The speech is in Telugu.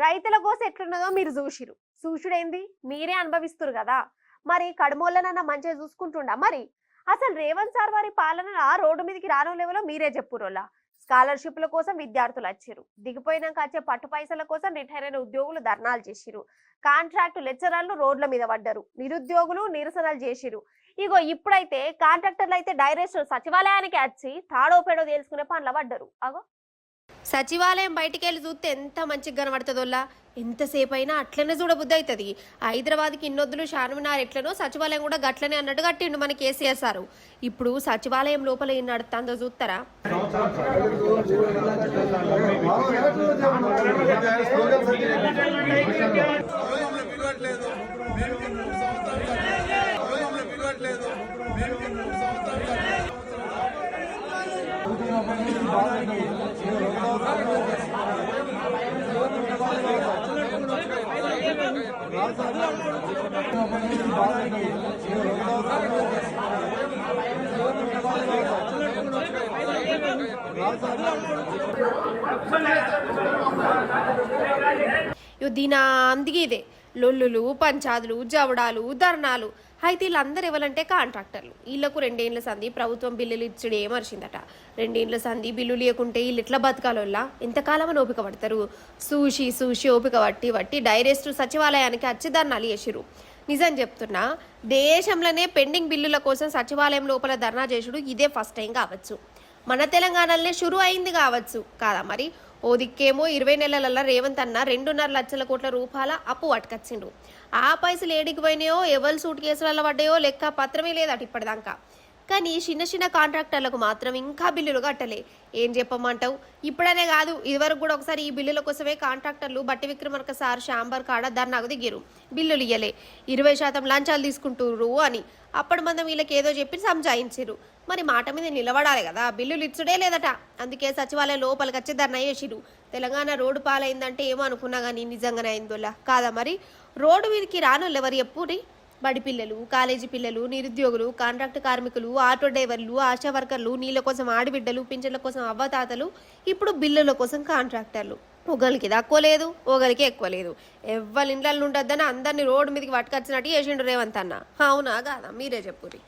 రైతుల కోసం ఎట్లున్నదో మీరు చూసుడేంది మీరే అనుభవిస్తురు కదా. మరి కడుమోళ్ళనన్నా మంచిగా చూసుకుంటుండా మరి. అసలు రేవంత్ సార్ వారి పాలన రోడ్డు మీదకి రాను లెవెలో మీరే చెప్పురోలా. స్కాలర్షిప్ల కోసం విద్యార్థులు వచ్చారు, దిగిపోయినాక వచ్చే పట్టు పైసల కోసం రిటైర్ అయిన ఉద్యోగులు ధర్నాలు చేసిరు, కాంట్రాక్టు లెక్చరర్లు రోడ్ల మీద పడ్డారు, నిరుద్యోగులు నిరసనలు చేసిరు. ఇగో ఇప్పుడైతే కాంట్రాక్టర్లు అయితే డైరెక్ట్ సచివాలయానికి వచ్చి తాడో పేడో తెలుసుకునే పనుల పడ్డారు. అగో సచివాలయం బయటికి వెళ్ళి చూస్తే ఎంత మంచిగా కనబడుతుందోలా. ఎంతసేపు అయినా అట్లనే చూడబుద్ధి అవుతుంది. హైదరాబాద్కి ఇన్నొద్దులు చార్మినార్ ఎట్లనో సచివాలయం కూడా గట్లనే అన్నట్టు కట్టిండు మన కేసీఆర్ సారు. ఇప్పుడు సచివాలయం లోపల ఏం నడుతుందో చూస్తారా. దీని అందుకే ఇదే లొల్లులు, పంచాదులు, జవడాలు, ధర్నాలు. అయితే వీళ్ళందరూ ఎవరంటే కాంట్రాక్టర్లు. వీళ్ళకు 2 ఏళ్ల సంధి ప్రభుత్వం బిల్లులు ఇచ్చుడే మర్చిందట. 2 ఏళ్ల సంధి బిల్లు లేకుంటే వీళ్ళు ఎట్లా బతకాలోల్లా, ఎంతకాలమని ఓపిక పడతారు. సూషి ఓపిక పట్టి డైరెక్ట్ సచివాలయానికి వచ్చి ధర్నాలు చేసిరు. నిజం చెప్తున్నా, దేశంలోనే పెండింగ్ బిల్లుల కోసం సచివాలయం లోపల ధర్నా చేసుడు ఇదే ఫస్ట్ టైం కావచ్చు. మన తెలంగాణలోనే షురు అయింది కావచ్చు కాదా మరి. ఓ దిక్కేమో 20 నెలలలో రేవంత్ అన్న 2.5 లక్షల కోట్ల రూపాయల అప్పు పట్టుకొచ్చిండు. ఆ పైసలు ఏడికి పోయినాయో, ఎవరు సూట్ కేసులలో పడ్డాయో లెక్క పత్రమే లేదట ఇప్పటిదాకా. కానీ చిన్న కాంట్రాక్టర్లకు మాత్రం ఇంకా బిల్లులు కట్టలే. ఏం చెప్పమంటావు, ఇప్పుడనే కాదు ఇదివరకు కూడా ఒకసారి ఈ బిల్లుల కోసమే కాంట్రాక్టర్లు బట్టి విక్రమార్క సార్ శాంబర్ కాడ ధర్నాకు దిగిరు. బిల్లులు ఇయ్యలే, 20% లంచాలు తీసుకుంటుర్రు అని. అప్పటి మందం వీళ్ళకి ఏదో చెప్పి సంజాయించారు. మరి మాట మీద నిలబడాలి కదా, బిల్లులు ఇచ్చుడే లేదట. అందుకే సచివాలయం లోపలికి వచ్చి ధర్నా చేసిరు. తెలంగాణ రోడ్డు పాలైందంటే ఏమో అనుకున్నా కానీ నిజంగానే అయిందోలా కాదా మరి. రోడ్డు మీదకి రానోళ్ళు ఎవరు ఎప్పుడు? బడి పిల్లలు, కాలేజీ పిల్లలు, నిరుద్యోగులు, కాంట్రాక్ట్ కార్మికులు, ఆటో డ్రైవర్లు, ఆశా వర్కర్లు, నీళ్ళ కోసం ఆడబిడ్డలు, పింఛన్ల కోసం అవ్వతాతలు, ఇప్పుడు బిల్లుల కోసం కాంట్రాక్టర్లు. ఒకరికి తక్కువ లేదు, ఒకరికి ఎక్కువ లేదు. ఎవ్వరి ఇండ్లలో ఉండొద్దని అందరినీ రోడ్డు మీదకి పట్టుకొచ్చినట్టు చేసిండు రేవంత్ అన్న. అవునా కాదా మీరే చెప్పురి.